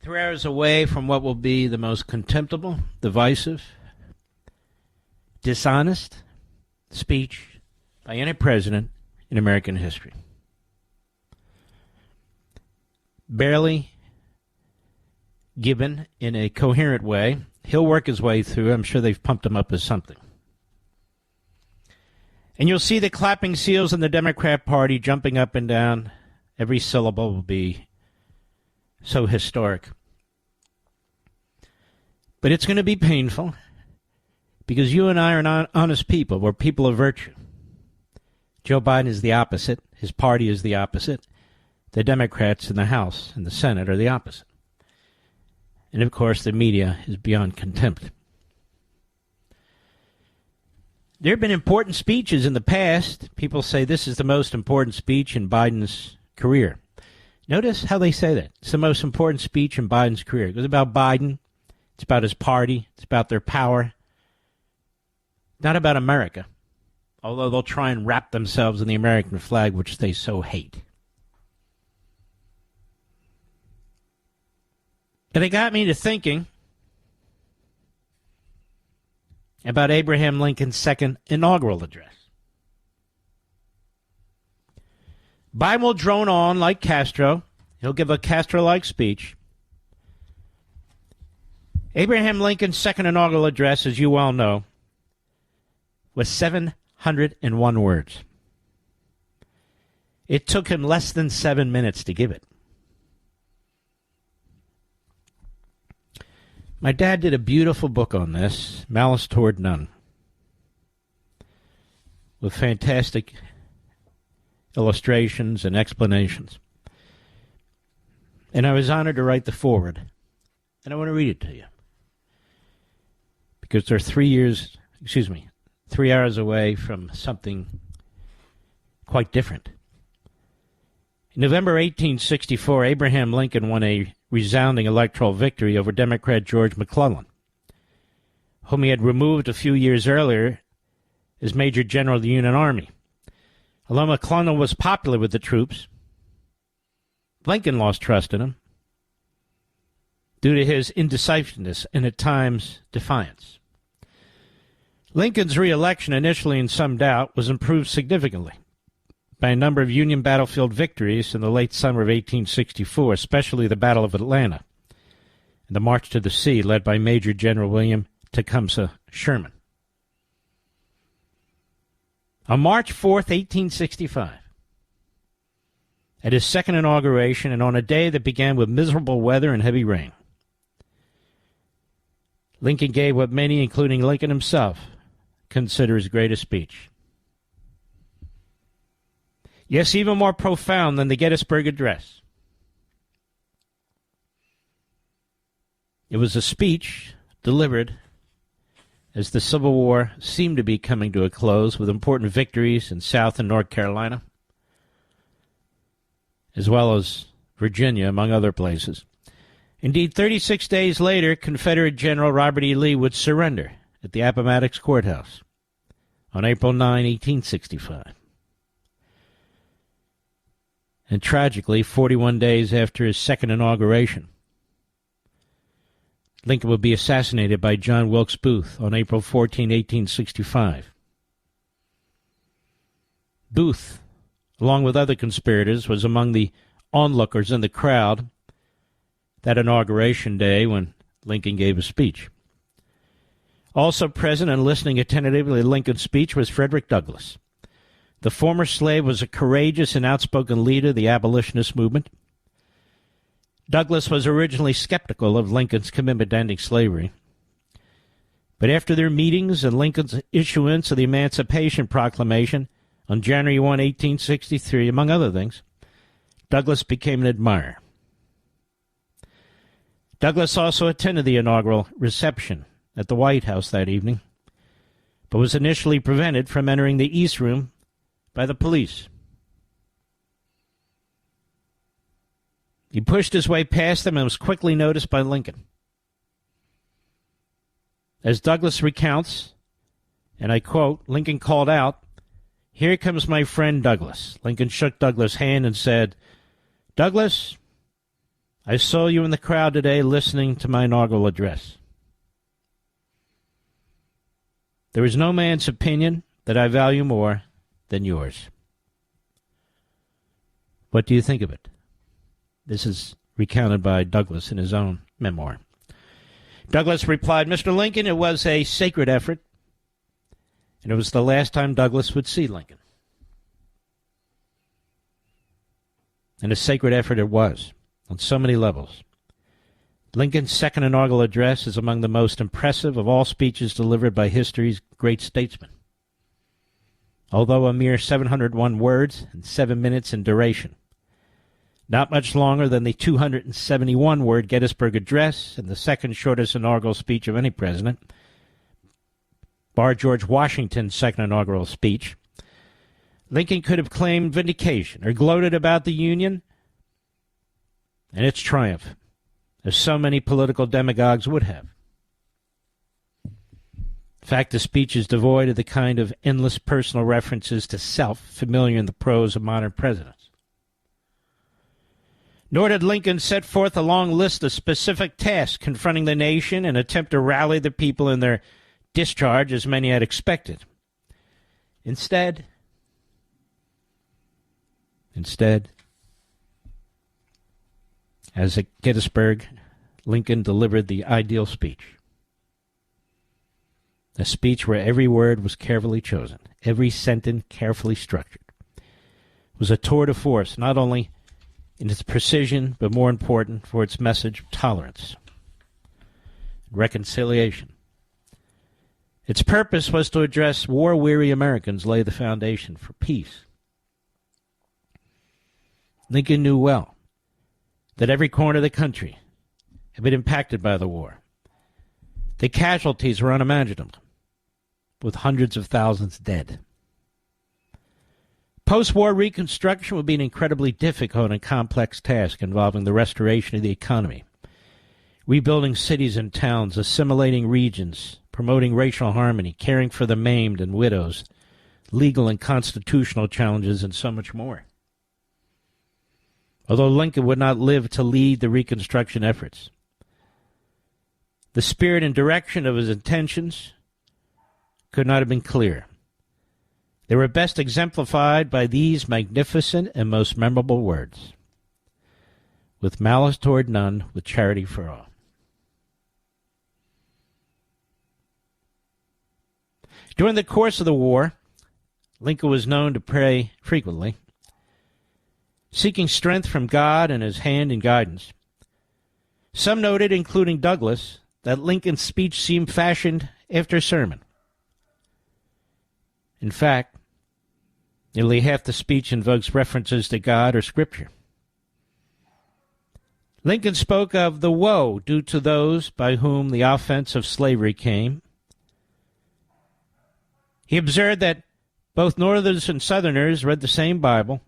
3 hours away from what will be the most contemptible, divisive, dishonest speech by any president in American history. Barely given in a coherent way. He'll work his way through. I'm sure they've pumped him up as something. And you'll see the clapping seals in the Democrat Party jumping up and down. Every syllable will be so historic. But it's going to be painful because you and I are not honest people. We're people of virtue. Joe Biden is the opposite. His party is the opposite. The Democrats in the House and the Senate are the opposite. And, of course, the media is beyond contempt. There have been important speeches in the past. People say this is the most important speech in Biden's career. Notice how they say that. It's the most important speech in Biden's career. It was about Biden. It's about his party. It's about their power. Not about America, although they'll try and wrap themselves in the American flag, which they so hate. But it got me to thinking about Abraham Lincoln's second inaugural address. Biden will drone on like Castro. He'll give a Castro-like speech. Abraham Lincoln's second inaugural address, as you well know, was 701 words. It took him less than 7 minutes to give it. My dad did a beautiful book on this, Malice Toward None, with fantastic illustrations and explanations. And I was honored to write the foreword. And I want to read it to you. Because they're 3 hours away from something quite different. In November 1864, Abraham Lincoln won a resounding electoral victory over Democrat George McClellan, whom he had removed a few years earlier as Major General of the Union Army. Although McClellan was popular with the troops, Lincoln lost trust in him due to his indecisiveness and at times defiance. Lincoln's re-election, initially in some doubt, was improved significantly by a number of Union battlefield victories in the late summer of 1864, especially the Battle of Atlanta and the March to the Sea, led by Major General William Tecumseh Sherman. On March 4th, 1865, at his second inauguration, and on a day that began with miserable weather and heavy rain, Lincoln gave what many, including Lincoln himself, consider his greatest speech. Yes, even more profound than the Gettysburg Address. It was a speech delivered as the Civil War seemed to be coming to a close with important victories in South and North Carolina, as well as Virginia, among other places. Indeed, 36 days later, Confederate General Robert E. Lee would surrender at the Appomattox Courthouse on April 9, 1865. And tragically, 41 days after his second inauguration, Lincoln would be assassinated by John Wilkes Booth on April 14, 1865. Booth, along with other conspirators, was among the onlookers in the crowd that inauguration day when Lincoln gave his speech. Also present and listening attentively to Lincoln's speech was Frederick Douglas. The former slave was a courageous and outspoken leader of the abolitionist movement. Douglas was originally skeptical of Lincoln's commitment to ending slavery. But after their meetings and Lincoln's issuance of the Emancipation Proclamation on January 1, 1863, among other things, Douglas became an admirer. Douglas also attended the inaugural reception at the White House that evening, but was initially prevented from entering the East Room by the police. He pushed his way past them and was quickly noticed by Lincoln. As Douglas recounts, and I quote, Lincoln called out, "Here comes my friend Douglas." Lincoln shook Douglas' hand and said, "Douglas, I saw you in the crowd today listening to my inaugural address. There is no man's opinion that I value more than yours. What do you think of it? This is recounted by Douglas in his own memoir. Douglas replied, Mr. Lincoln, it was a sacred effort, and it was the last time Douglas would see Lincoln. And a sacred effort it was, on so many levels. Lincoln's second inaugural address is among the most impressive of all speeches delivered by history's great statesmen. Although a mere 701 words and 7 minutes in duration, not much longer than the 271-word Gettysburg Address and the second shortest inaugural speech of any president, bar George Washington's second inaugural speech, Lincoln could have claimed vindication or gloated about the Union and its triumph, as so many political demagogues would have. In fact, the speech is devoid of the kind of endless personal references to self familiar in the prose of modern presidents. Nor did Lincoln set forth a long list of specific tasks confronting the nation and attempt to rally the people in their discharge as many had expected. Instead, as at Gettysburg, Lincoln delivered the ideal speech. A speech where every word was carefully chosen, every sentence carefully structured. It was a tour de force, not only in its precision, but more important for its message of tolerance, reconciliation. Its purpose was to address war-weary Americans, lay the foundation for peace. Lincoln knew well that every corner of the country had been impacted by the war. The casualties were unimaginable, with hundreds of thousands dead. Post-war reconstruction would be an incredibly difficult and complex task involving the restoration of the economy, rebuilding cities and towns, assimilating regions, promoting racial harmony, caring for the maimed and widows, legal and constitutional challenges, and so much more. Although Lincoln would not live to lead the reconstruction efforts, the spirit and direction of his intentions could not have been clearer. They were best exemplified by these magnificent and most memorable words: with malice toward none, with charity for all. During the course of the war, Lincoln was known to pray frequently, seeking strength from God and his hand and guidance. Some noted, including Douglas, that Lincoln's speech seemed fashioned after a sermon. In fact, nearly half the speech invokes references to God or Scripture. Lincoln spoke of the woe due to those by whom the offense of slavery came. He observed that both Northerners and Southerners read the same Bible,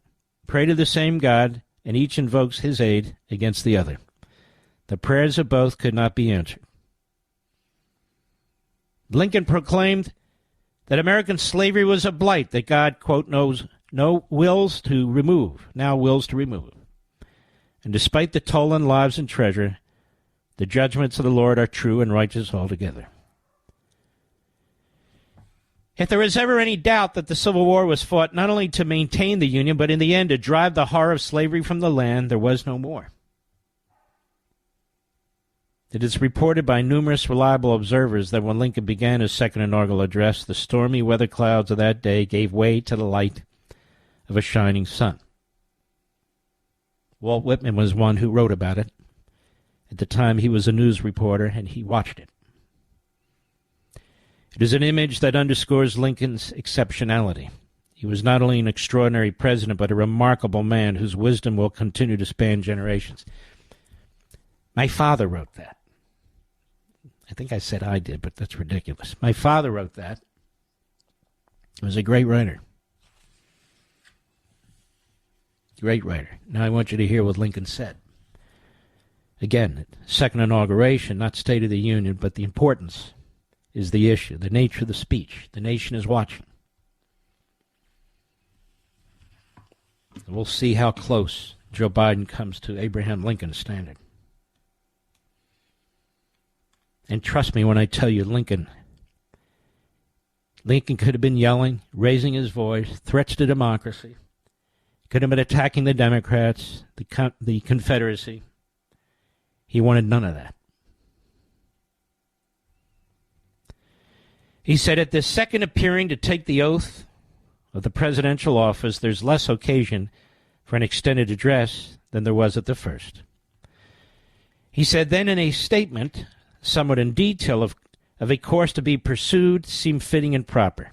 pray to the same God, and each invokes his aid against the other. The prayers of both could not be answered. Lincoln proclaimed that American slavery was a blight that God, quote, now wills to remove. And despite the toll on lives and treasure, the judgments of the Lord are true and righteous altogether. If there was ever any doubt that the Civil War was fought not only to maintain the Union, but in the end to drive the horror of slavery from the land, there was no more. It is reported by numerous reliable observers that when Lincoln began his second inaugural address, the stormy weather clouds of that day gave way to the light of a shining sun. Walt Whitman was one who wrote about it. At the time, he was a news reporter, and he watched it. It is an image that underscores Lincoln's exceptionality. He was not only an extraordinary president, but a remarkable man whose wisdom will continue to span generations. My father wrote that. I think I said I did, but that's ridiculous. My father wrote that. He was a great writer. Great writer. Now I want you to hear what Lincoln said. Again, second inauguration, not State of the Union, but the importance is the issue, the nature of the speech. The nation is watching. And we'll see how close Joe Biden comes to Abraham Lincoln's standard. And trust me when I tell you, Lincoln could have been yelling, raising his voice, threats to democracy. Could have been attacking the Democrats, the Confederacy. He wanted none of that. He said, at this second appearing to take the oath of the presidential office, there's less occasion for an extended address than there was at the first. He said then in a statement, somewhat in detail, of a course to be pursued seemed fitting and proper.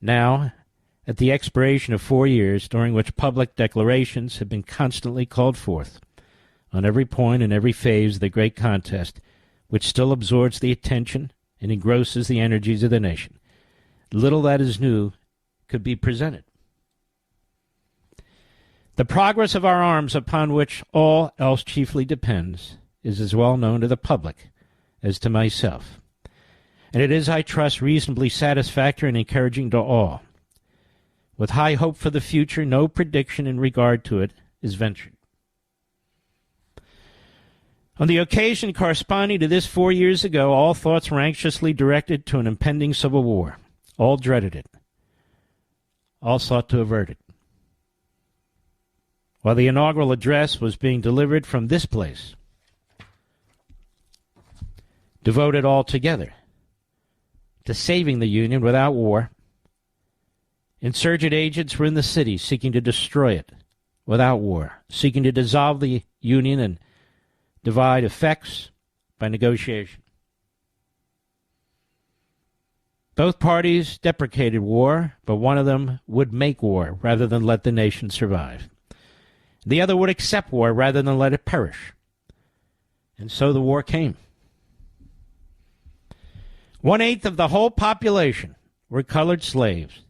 Now, at the expiration of 4 years, during which public declarations have been constantly called forth on every point and every phase of the great contest, which still absorbs the attention and engrosses the energies of the nation, little that is new could be presented. The progress of our arms, upon which all else chiefly depends, is as well known to the public as to myself, and it is, I trust, reasonably satisfactory and encouraging to all. With high hope for the future, no prediction in regard to it is ventured. On the occasion corresponding to this 4 years ago, all thoughts were anxiously directed to an impending civil war. All dreaded it. All sought to avert it. While the inaugural address was being delivered from this place, devoted altogether to saving the Union without war, insurgent agents were in the city seeking to destroy it without war, seeking to dissolve the Union and divide effects by negotiation. Both parties deprecated war, but one of them would make war rather than let the nation survive. The other would accept war rather than let it perish. And so the war came. 1/8 of the whole population were colored slaves,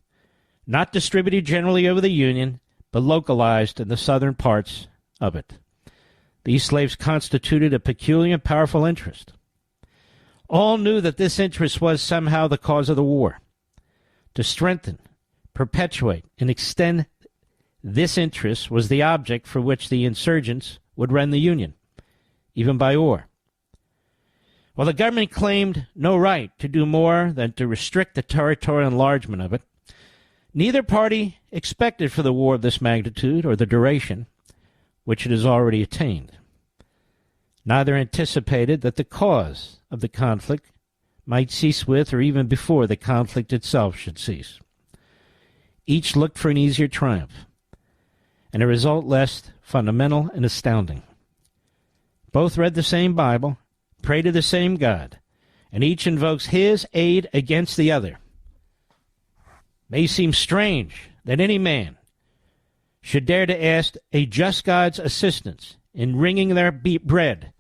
not distributed generally over the Union, but localized in the southern parts of it. These slaves constituted a peculiar and powerful interest. All knew that this interest was somehow the cause of the war. To strengthen, perpetuate, and extend this interest was the object for which the insurgents would rend the Union, even by war. While the government claimed no right to do more than to restrict the territorial enlargement of it, neither party expected for the war of this magnitude or the duration which it has already attained. Neither anticipated that the cause of the conflict might cease with or even before the conflict itself should cease. Each looked for an easier triumph, and a result less fundamental and astounding. Both read the same Bible, pray to the same God, and each invokes his aid against the other. May seem strange that any man should dare to ask a just God's assistance in wringing their bread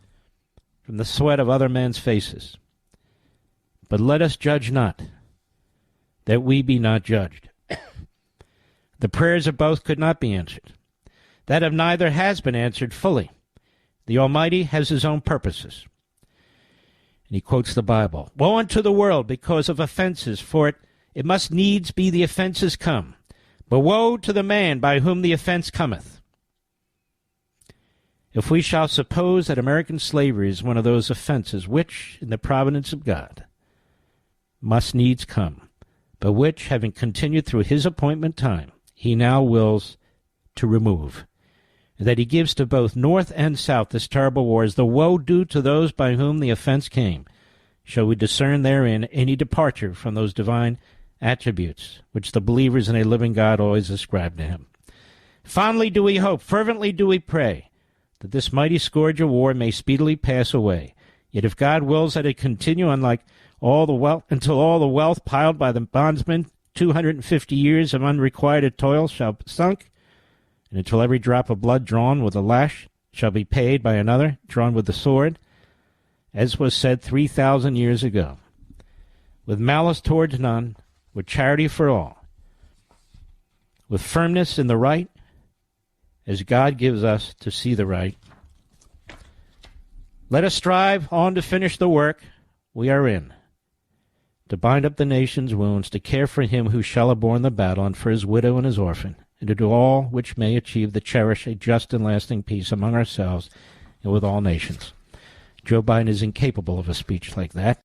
from the sweat of other men's faces. But let us judge not, that we be not judged. The prayers of both could not be answered. That of neither has been answered fully. The Almighty has his own purposes. And he quotes the Bible. Woe unto the world because of offenses, for it must needs be the offenses come. But woe to the man by whom the offense cometh. If we shall suppose that American slavery is one of those offenses which, in the providence of God, must needs come, but which, having continued through his appointment time, he now wills to remove, and that he gives to both North and South this terrible war, is the woe due to those by whom the offense came. Shall we discern therein any departure from those divine attributes which the believers in a living God always ascribe to him? Fondly do we hope, fervently do we pray, that this mighty scourge of war may speedily pass away. Yet if God wills that it continue, unlike all the wealth, until all the wealth piled by the bondsmen, 250 years of unrequited toil shall be sunk, and until every drop of blood drawn with a lash shall be paid by another drawn with the sword, as was said 3,000 years ago, with malice towards none, with charity for all, with firmness in the right, as God gives us to see the right. Let us strive on to finish the work we are in, to bind up the nation's wounds, to care for him who shall have borne the battle, and for his widow and his orphan, and to do all which may achieve to cherish a just and lasting peace among ourselves and with all nations. Joe Biden is incapable of a speech like that.